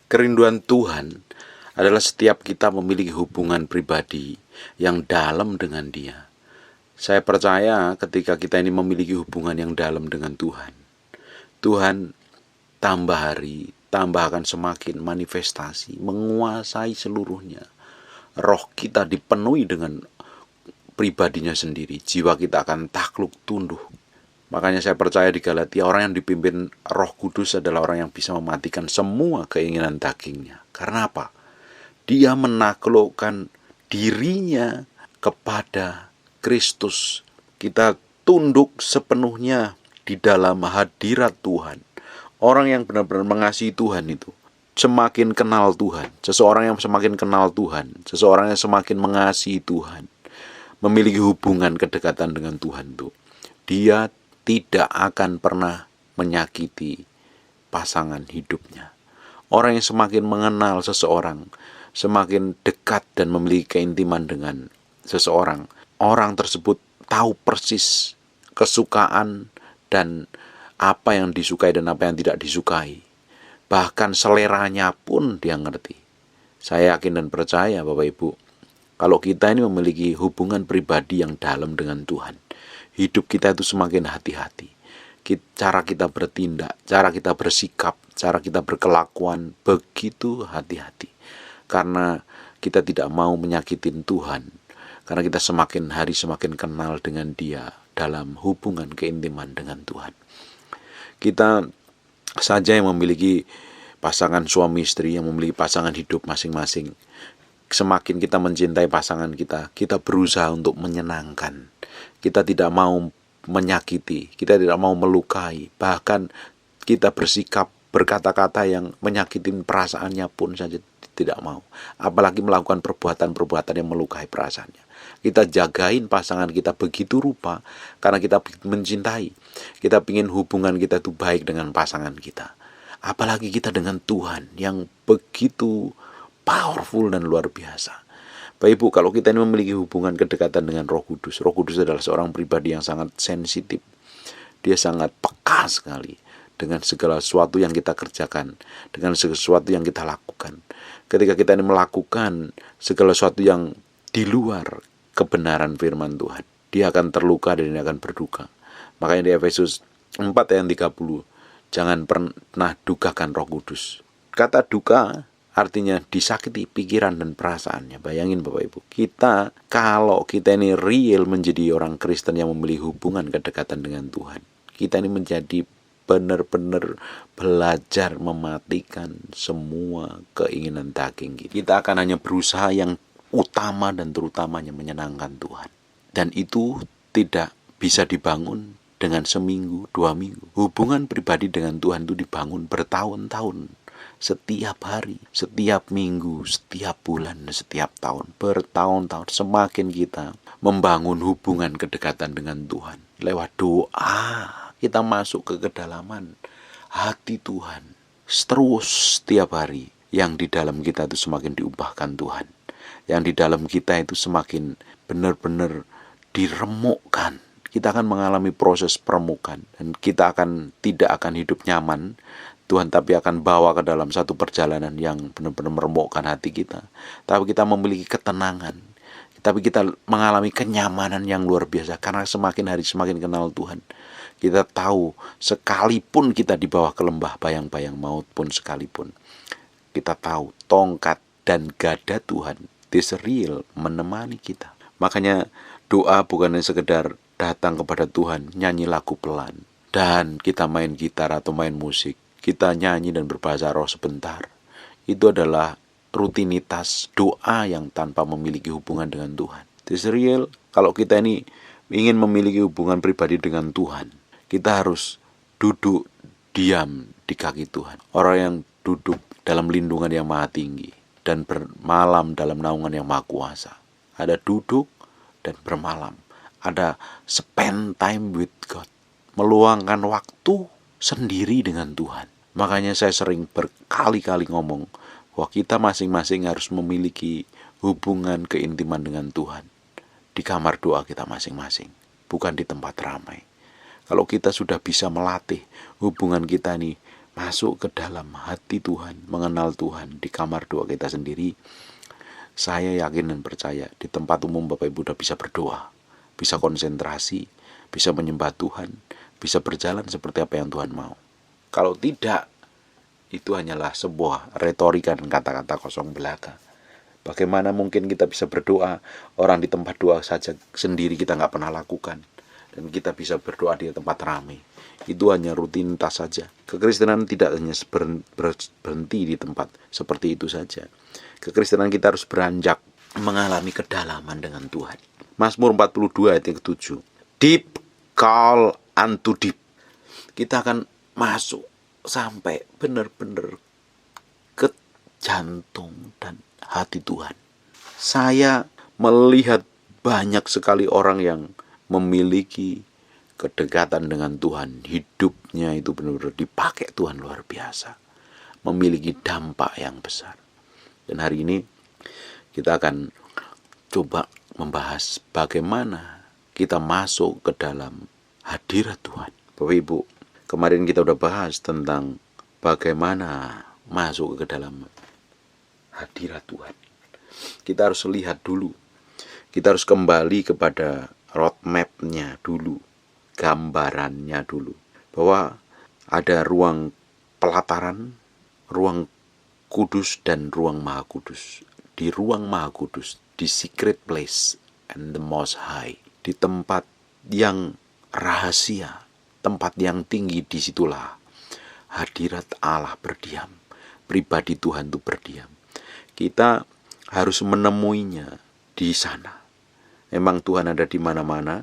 Kerinduan Tuhan adalah setiap kita memiliki hubungan pribadi yang dalam dengan Dia. Saya percaya ketika kita ini memiliki hubungan yang dalam dengan Tuhan, Tuhan tambah hari, tambah akan semakin manifestasi, menguasai seluruhnya. Roh kita dipenuhi dengan pribadinya sendiri, jiwa kita akan takluk tunduk. Makanya saya percaya di Galatia, orang yang dipimpin Roh Kudus adalah orang yang bisa mematikan semua keinginan dagingnya. Karena apa? Dia menaklukkan dirinya kepada Kristus. Kita tunduk sepenuhnya di dalam hadirat Tuhan. Orang yang benar-benar mengasihi Tuhan itu semakin kenal Tuhan. Seseorang yang semakin kenal Tuhan, seseorang yang semakin mengasihi Tuhan, memiliki hubungan kedekatan dengan Tuhan itu, dia tidak akan pernah menyakiti pasangan hidupnya. Orang yang semakin mengenal seseorang, semakin dekat dan memiliki keintiman dengan seseorang, orang tersebut tahu persis kesukaan dan apa yang disukai dan apa yang tidak disukai. Bahkan seleranya pun dia ngerti. Saya yakin dan percaya Bapak Ibu, kalau kita ini memiliki hubungan pribadi yang dalam dengan Tuhan, hidup kita itu semakin hati-hati. Cara kita bertindak, cara kita bersikap, cara kita berkelakuan begitu hati-hati. Karena kita tidak mau menyakitin Tuhan. Karena kita semakin hari semakin kenal dengan Dia dalam hubungan keintiman dengan Tuhan. Kita saja yang memiliki pasangan suami istri, yang memiliki pasangan hidup masing-masing, semakin kita mencintai pasangan kita, kita berusaha untuk menyenangkan. Kita tidak mau menyakiti, kita tidak mau melukai. Bahkan kita bersikap, berkata-kata yang menyakitin perasaannya pun saja tidak mau. Apalagi melakukan perbuatan-perbuatan yang melukai perasaannya. Kita jagain pasangan kita begitu rupa karena kita mencintai. Kita ingin hubungan kita itu baik dengan pasangan kita. Apalagi kita dengan Tuhan yang begitu powerful dan luar biasa. Bapak Ibu, kalau kita ini memiliki hubungan kedekatan dengan Roh Kudus adalah seorang pribadi yang sangat sensitif. Dia sangat peka sekali dengan segala sesuatu yang kita kerjakan, dengan segala sesuatu yang kita lakukan. Ketika kita ini melakukan segala sesuatu yang di luar kebenaran firman Tuhan, dia akan terluka dan dia akan berduka. Makanya di Efesus 4 ayat 30, jangan pernah dukakan Roh Kudus. Kata duka artinya disakiti pikiran dan perasaannya. Bayangin Bapak Ibu, kalau kita ini real menjadi orang Kristen yang memiliki hubungan kedekatan dengan Tuhan, kita ini menjadi benar-benar belajar mematikan semua keinginan daging kita. Kita akan hanya berusaha yang utama dan terutamanya menyenangkan Tuhan. Dan itu tidak bisa dibangun dengan seminggu, 2 minggu. Hubungan pribadi dengan Tuhan itu dibangun bertahun-tahun. Setiap hari, setiap minggu, setiap bulan, setiap tahun, bertahun-tahun. Semakin kita membangun hubungan kedekatan dengan Tuhan lewat doa, kita masuk ke kedalaman hati Tuhan. Terus setiap hari, yang di dalam kita itu semakin diubahkan Tuhan. Yang di dalam kita itu semakin benar-benar diremukkan. Kita akan mengalami proses peremukan. Dan kita tidak akan hidup nyaman. Tuhan tapi akan bawa ke dalam satu perjalanan yang benar-benar meremukkan hati kita. Tapi kita memiliki ketenangan. Tapi kita mengalami kenyamanan yang luar biasa. Karena semakin hari semakin kenal Tuhan. Kita tahu sekalipun kita di bawah ke lembah bayang-bayang maut pun sekalipun, kita tahu tongkat dan gada Tuhan is real menemani kita. Makanya doa bukan sekedar datang kepada Tuhan, nyanyi lagu pelan, dan kita main gitar atau main musik, kita nyanyi dan berbahasa roh sebentar. Itu adalah rutinitas doa yang tanpa memiliki hubungan dengan Tuhan. It's real. Kalau kita ini ingin memiliki hubungan pribadi dengan Tuhan, kita harus duduk diam di kaki Tuhan. Orang yang duduk dalam lindungan yang maha tinggi dan bermalam dalam naungan yang maha kuasa. Ada duduk dan bermalam. Ada spend time with God. Meluangkan waktu sendiri dengan Tuhan. Makanya saya sering berkali-kali ngomong bahwa kita masing-masing harus memiliki hubungan keintiman dengan Tuhan di kamar doa kita masing-masing, bukan di tempat ramai. Kalau kita sudah bisa melatih hubungan kita ini masuk ke dalam hati Tuhan, mengenal Tuhan di kamar doa kita sendiri, saya yakin dan percaya di tempat umum Bapak Ibu udah bisa berdoa, bisa konsentrasi, bisa menyembah Tuhan, bisa berjalan seperti apa yang Tuhan mau. Kalau tidak, itu hanyalah sebuah retorika dan kata-kata kosong belaka. Bagaimana mungkin kita bisa berdoa, orang di tempat doa saja sendiri kita nggak pernah lakukan, dan kita bisa berdoa di tempat ramai. Itu hanya rutinitas saja. Kekristenan tidak hanya berhenti di tempat seperti itu saja. Kekristenan kita harus beranjak mengalami kedalaman dengan Tuhan. Mazmur 42 ayat yang ke-7. Deep call unto deep. Kita akan masuk sampai benar-benar ke jantung dan hati Tuhan. Saya melihat banyak sekali orang yang memiliki kedekatan dengan Tuhan. Hidupnya itu benar-benar dipakai Tuhan luar biasa. Memiliki dampak yang besar. Dan hari ini kita akan coba membahas bagaimana kita masuk ke dalam hadirat Tuhan. Bapak Ibu, kemarin kita udah bahas tentang bagaimana masuk ke dalam hadirat Tuhan. Kita harus lihat dulu. Kita harus kembali kepada roadmap-nya dulu. Gambarannya dulu. Bahwa ada ruang pelataran, ruang kudus dan ruang maha kudus. Di ruang maha kudus, di secret place and the most high. Di tempat yang rahasia, tempat yang tinggi, disitulah hadirat Allah berdiam. Pribadi Tuhan itu berdiam. Kita harus menemuinya di sana. Memang Tuhan ada di mana-mana.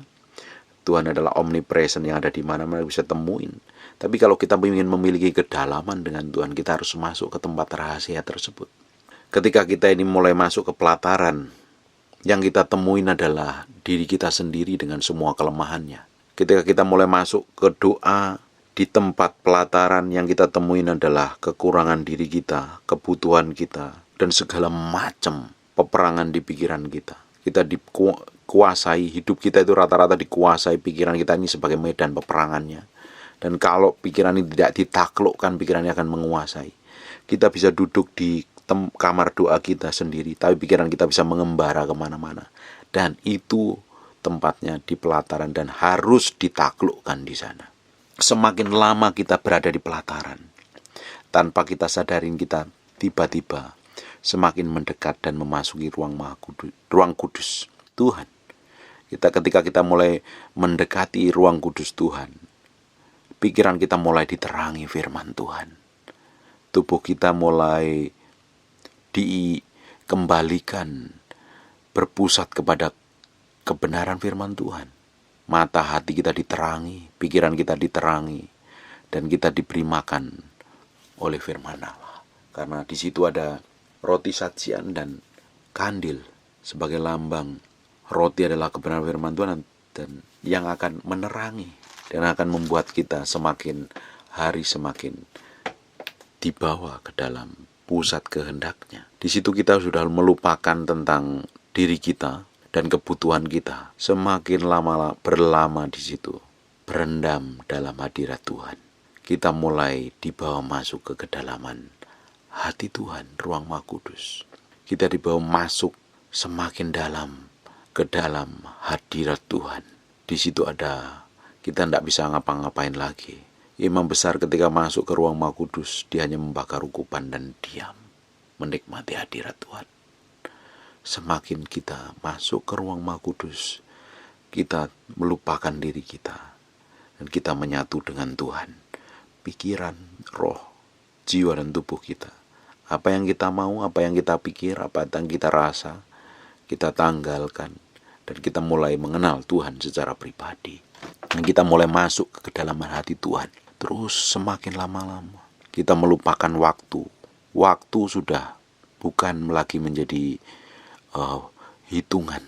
Tuhan adalah omnipresent yang ada di mana-mana bisa temuin. Tapi kalau kita ingin memiliki kedalaman dengan Tuhan, kita harus masuk ke tempat rahasia tersebut. Ketika kita ini mulai masuk ke pelataran, yang kita temuin adalah diri kita sendiri dengan semua kelemahannya. Ketika kita mulai masuk ke doa, di tempat pelataran yang kita temuin adalah kekurangan diri kita, kebutuhan kita, dan segala macam peperangan di pikiran kita. Kita dikuasai, hidup kita itu rata-rata dikuasai pikiran kita ini sebagai medan peperangannya. Dan kalau pikiran ini tidak ditaklukkan, pikirannya akan menguasai. Kita bisa duduk di kamar doa kita sendiri, tapi pikiran kita bisa mengembara kemana-mana. Dan itu tempatnya di pelataran dan harus ditaklukkan di sana. Semakin lama kita berada di pelataran, tanpa kita sadarin kita tiba-tiba semakin mendekat dan memasuki ruang kudus Tuhan. Ketika kita mulai mendekati ruang kudus Tuhan, pikiran kita mulai diterangi firman Tuhan. Tubuh kita mulai dikembalikan berpusat kepada kebenaran firman Tuhan. Mata hati kita diterangi, pikiran kita diterangi, dan kita diberi makan oleh firman Allah. Karena di situ ada roti sajian dan kandil sebagai lambang. Roti adalah kebenaran firman Tuhan dan yang akan menerangi dan akan membuat kita semakin hari semakin dibawa ke dalam pusat kehendaknya. Di situ kita sudah melupakan tentang diri kita dan kebutuhan kita. Semakin lama berlama di situ, berendam dalam hadirat Tuhan, kita mulai dibawa masuk ke kedalaman hati Tuhan, ruang Maha Kudus. Kita dibawa masuk semakin dalam ke dalam hadirat Tuhan. Di situ ada, kita tidak bisa ngapa-ngapain lagi. Imam besar ketika masuk ke ruang Maha Kudus, dia hanya membakar ukupan dan diam, menikmati hadirat Tuhan. Semakin kita masuk ke ruang Maha Kudus, kita melupakan diri kita dan kita menyatu dengan Tuhan. Pikiran, roh, jiwa dan tubuh kita. Apa yang kita mau, apa yang kita pikir, apa yang kita rasa, kita tanggalkan dan kita mulai mengenal Tuhan secara pribadi. Dan kita mulai masuk ke kedalaman hati Tuhan. Terus semakin lama-lama kita melupakan waktu. Waktu sudah bukan lagi menjadi hitungan.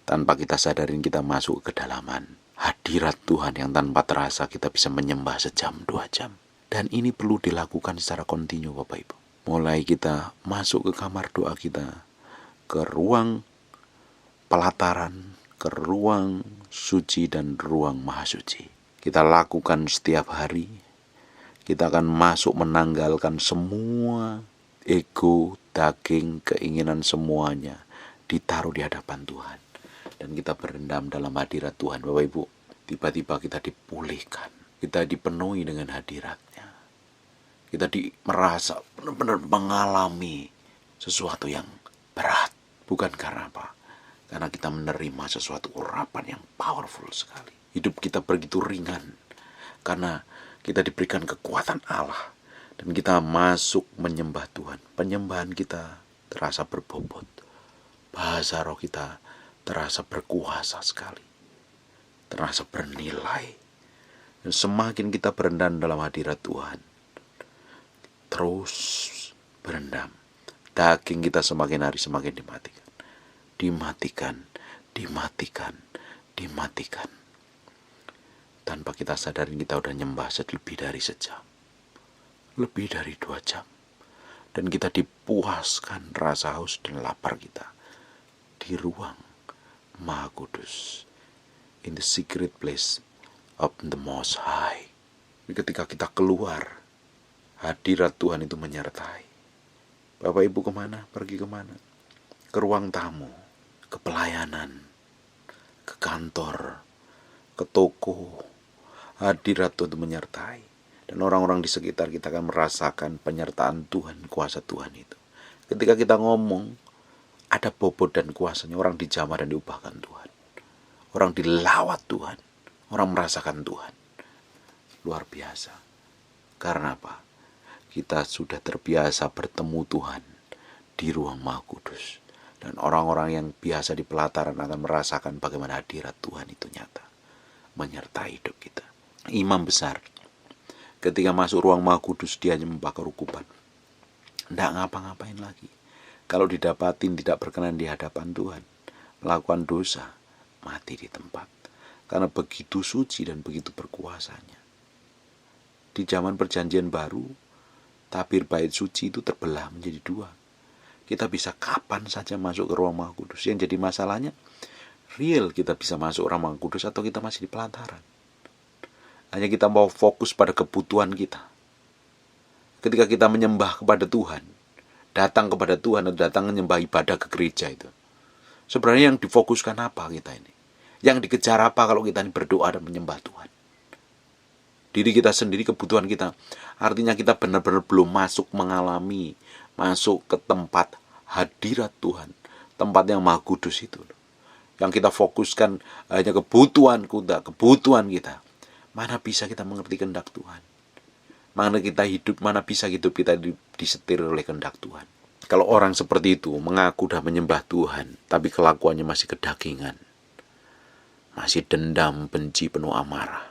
Tanpa kita sadarin kita masuk ke kedalaman hadirat Tuhan yang tanpa terasa kita bisa menyembah sejam 2 jam. Dan ini perlu dilakukan secara kontinu Bapak Ibu. Mulai kita masuk ke kamar doa kita, ke ruang pelataran, ke ruang suci dan ruang maha suci. Kita lakukan setiap hari. Kita akan masuk menanggalkan semua ego, daging, keinginan semuanya ditaruh di hadapan Tuhan. Dan kita berendam dalam hadirat Tuhan. Bapak Ibu, tiba-tiba kita dipulihkan. Kita dipenuhi dengan hadiratnya. Kita merasa benar-benar mengalami sesuatu yang berat. Bukan karena apa? Karena kita menerima sesuatu urapan yang powerful sekali. Hidup kita begitu ringan. Karena kita diberikan kekuatan Allah. Dan kita masuk menyembah Tuhan. Penyembahan kita terasa berbobot. Bahasa roh kita terasa berkuasa sekali. Terasa bernilai. Dan semakin kita berendam dalam hadirat Tuhan, terus berendam, daging kita semakin hari semakin dimatikan. Dimatikan. Tanpa kita sadarin kita udah nyembah lebih dari sejam. Lebih dari 2 jam. Dan kita dipuaskan rasa haus dan lapar kita di ruang Maha Kudus, in the secret place of the Most High. Ketika kita keluar, hadirat Tuhan itu menyertai. Bapak Ibu kemana? Pergi kemana? Ke ruang tamu, ke pelayanan, ke kantor, ke toko. Hadirat Tuhan itu menyertai. Dan orang-orang di sekitar kita akan merasakan penyertaan Tuhan, kuasa Tuhan itu. Ketika kita ngomong, ada bobot dan kuasanya. Orang dijamah dan diubahkan Tuhan. Orang dilawat Tuhan. Orang merasakan Tuhan. Luar biasa. Karena apa? Kita sudah terbiasa bertemu Tuhan di ruang Maha Kudus. Dan orang-orang yang biasa di pelataran akan merasakan bagaimana hadirat Tuhan itu nyata. Menyertai hidup kita. Imam besar, ketika masuk ruang Maha Kudus, dia hanya membakar ukupan. Tidak ngapa-ngapain lagi. Kalau didapatin tidak berkenan di hadapan Tuhan, melakukan dosa, mati di tempat. Karena begitu suci dan begitu berkuasanya. Di zaman perjanjian baru, tabir bait suci itu terbelah menjadi 2. Kita bisa kapan saja masuk ke ruang Maha Kudus. Yang jadi masalahnya, real kita bisa masuk ruang Maha Kudus atau kita masih di pelataran. Hanya kita mau fokus pada kebutuhan kita. Ketika kita menyembah kepada Tuhan, datang kepada Tuhan atau datang menyembah ibadah ke gereja itu, sebenarnya yang difokuskan apa kita ini? Yang dikejar apa kalau kita ini berdoa dan menyembah Tuhan? Diri kita sendiri, kebutuhan kita. Artinya kita benar-benar belum masuk mengalami, masuk ke tempat hadirat Tuhan, tempat yang Maha Kudus itu. Yang kita fokuskan hanya kebutuhan kita. Mana bisa kita mengerti kehendak Tuhan? Mana bisa hidup kita disetir oleh kehendak Tuhan? Kalau orang seperti itu mengaku dah menyembah Tuhan, tapi kelakuannya masih kedagingan, masih dendam, benci, penuh amarah.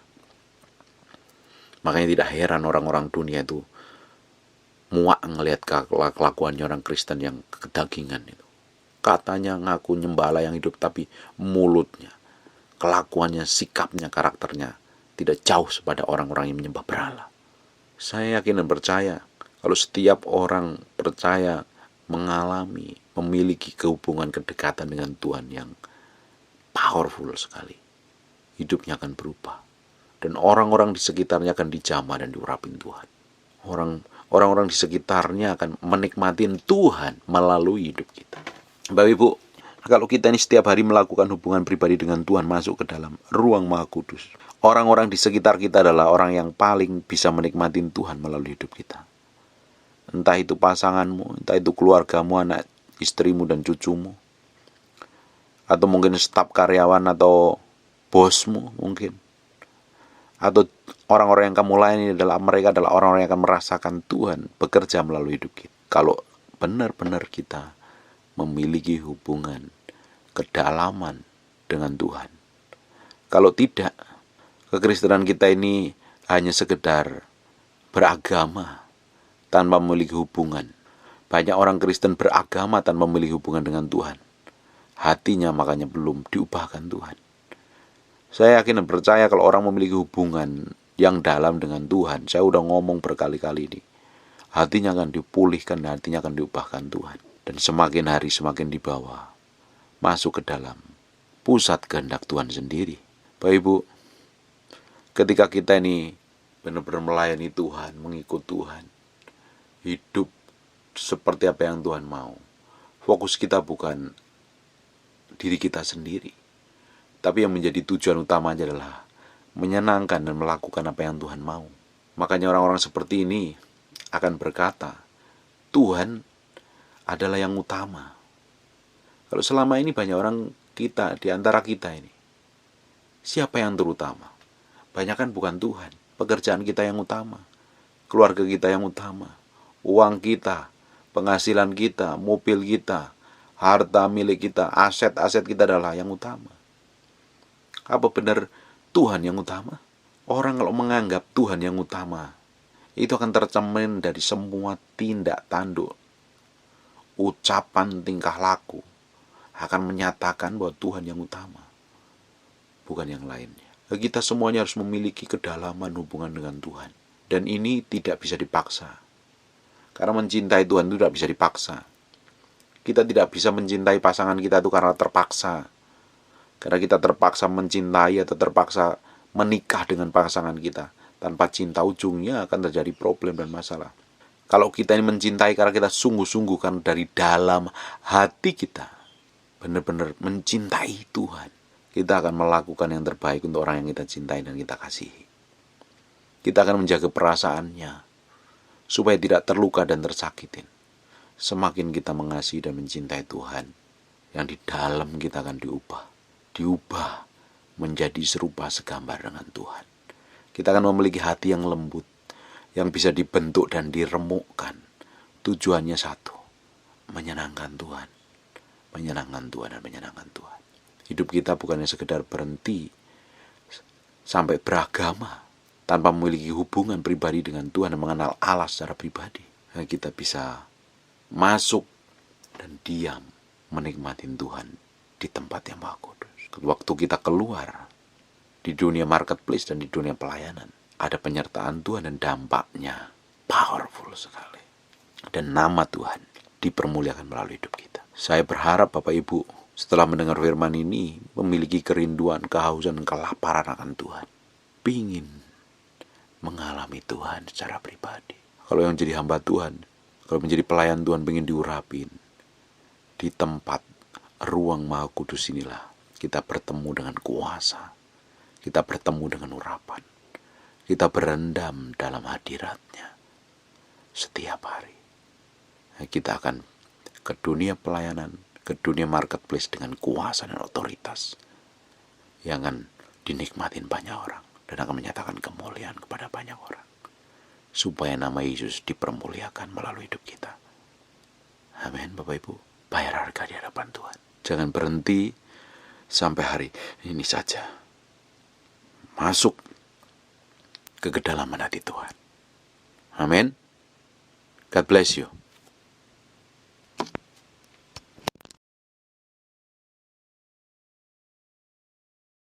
Makanya tidak heran orang-orang dunia itu muak ngelihat kelakuannya orang Kristen yang kedagingan itu. Katanya ngaku nyembah Allah yang hidup, tapi mulutnya, kelakuannya, sikapnya, karakternya tidak jauh pada orang-orang yang menyembah berhala. Saya yakin dan percaya kalau setiap orang percaya mengalami, memiliki kehubungan kedekatan dengan Tuhan yang powerful sekali, hidupnya akan berubah. Dan orang-orang di sekitarnya akan dijamah dan diurapin Tuhan. Orang-orang di sekitarnya akan menikmati Tuhan melalui hidup kita. Bapak Ibu, kalau kita ini setiap hari melakukan hubungan pribadi dengan Tuhan, masuk ke dalam ruang Maha Kudus, orang-orang di sekitar kita adalah orang yang paling bisa menikmati Tuhan melalui hidup kita. Entah itu pasanganmu, entah itu keluargamu, anak istrimu dan cucumu, atau mungkin staf karyawan atau bosmu mungkin, atau orang-orang yang kamu layani mereka adalah orang-orang yang akan merasakan Tuhan bekerja melalui hidup kita. Kalau benar-benar kita memiliki hubungan kedalaman dengan Tuhan. Kalau tidak, kekristenan kita ini hanya sekedar beragama tanpa memiliki hubungan. Banyak orang Kristen beragama tanpa memiliki hubungan dengan Tuhan. Hatinya makanya belum diubahkan Tuhan. Saya yakin dan percaya kalau orang memiliki hubungan yang dalam dengan Tuhan, saya udah ngomong berkali-kali ini, hatinya akan dipulihkan dan hatinya akan diubahkan Tuhan. Dan semakin hari semakin dibawa masuk ke dalam pusat kehendak Tuhan sendiri. Bapak Ibu, ketika kita ini benar-benar melayani Tuhan, mengikut Tuhan, hidup seperti apa yang Tuhan mau. Fokus kita bukan diri kita sendiri, tapi yang menjadi tujuan utamanya adalah menyenangkan dan melakukan apa yang Tuhan mau. Makanya orang-orang seperti ini akan berkata, Tuhan adalah yang utama. Kalau selama ini banyak orang kita, di antara kita ini, siapa yang terutama? Banyak kan bukan Tuhan. Pekerjaan kita yang utama, keluarga kita yang utama, uang kita, penghasilan kita, mobil kita, harta milik kita, aset-aset kita adalah yang utama. Apa benar Tuhan yang utama? Orang kalau menganggap Tuhan yang utama, itu akan tercermin dari semua tindak tanduk, ucapan, tingkah laku, akan menyatakan bahwa Tuhan yang utama, bukan yang lainnya. Kita semuanya harus memiliki kedalaman hubungan dengan Tuhan. Dan ini tidak bisa dipaksa. Karena mencintai Tuhan itu tidak bisa dipaksa. Kita tidak bisa mencintai pasangan kita itu karena terpaksa. Karena kita terpaksa mencintai atau terpaksa menikah dengan pasangan kita. Tanpa cinta, ujungnya akan terjadi problem dan masalah. Kalau kita ini mencintai karena kita sungguh-sungguh kan dari dalam hati kita, benar-benar mencintai Tuhan, kita akan melakukan yang terbaik untuk orang yang kita cintai dan kita kasihi. Kita akan menjaga perasaannya supaya tidak terluka dan tersakitin. Semakin kita mengasihi dan mencintai Tuhan, yang di dalam kita akan diubah menjadi serupa segambar dengan Tuhan. Kita akan memiliki hati yang lembut, yang bisa dibentuk dan diremukkan. Tujuannya satu, menyenangkan Tuhan. Menyenangkan Tuhan dan menyenangkan Tuhan. Hidup kita bukannya sekedar berhenti sampai beragama tanpa memiliki hubungan pribadi dengan Tuhan dan mengenal Allah secara pribadi. Kita bisa masuk dan diam menikmati Tuhan di tempat yang Maha Kudus. Waktu kita keluar di dunia marketplace dan di dunia pelayanan, ada penyertaan Tuhan dan dampaknya powerful sekali. Dan nama Tuhan dipermuliakan melalui hidup kita. Saya berharap Bapak Ibu setelah mendengar firman ini memiliki kerinduan, kehausan, kelaparan akan Tuhan. Pingin mengalami Tuhan secara pribadi. Kalau yang jadi hamba Tuhan, kalau menjadi pelayan Tuhan, pingin diurapin. Di tempat ruang Maha Kudus inilah kita bertemu dengan kuasa. Kita bertemu dengan urapan. Kita berendam dalam hadirat-Nya setiap hari. Kita akan ke dunia pelayanan, ke dunia marketplace dengan kuasa dan otoritas yang akan dinikmatin banyak orang dan akan menyatakan kemuliaan kepada banyak orang, supaya nama Yesus dipermuliakan melalui hidup kita. Amin. Bapak Ibu, bayar harga di hadapan Tuhan. Jangan berhenti sampai hari ini saja. Masuk ke kedalaman hati Tuhan. Amin. God bless you.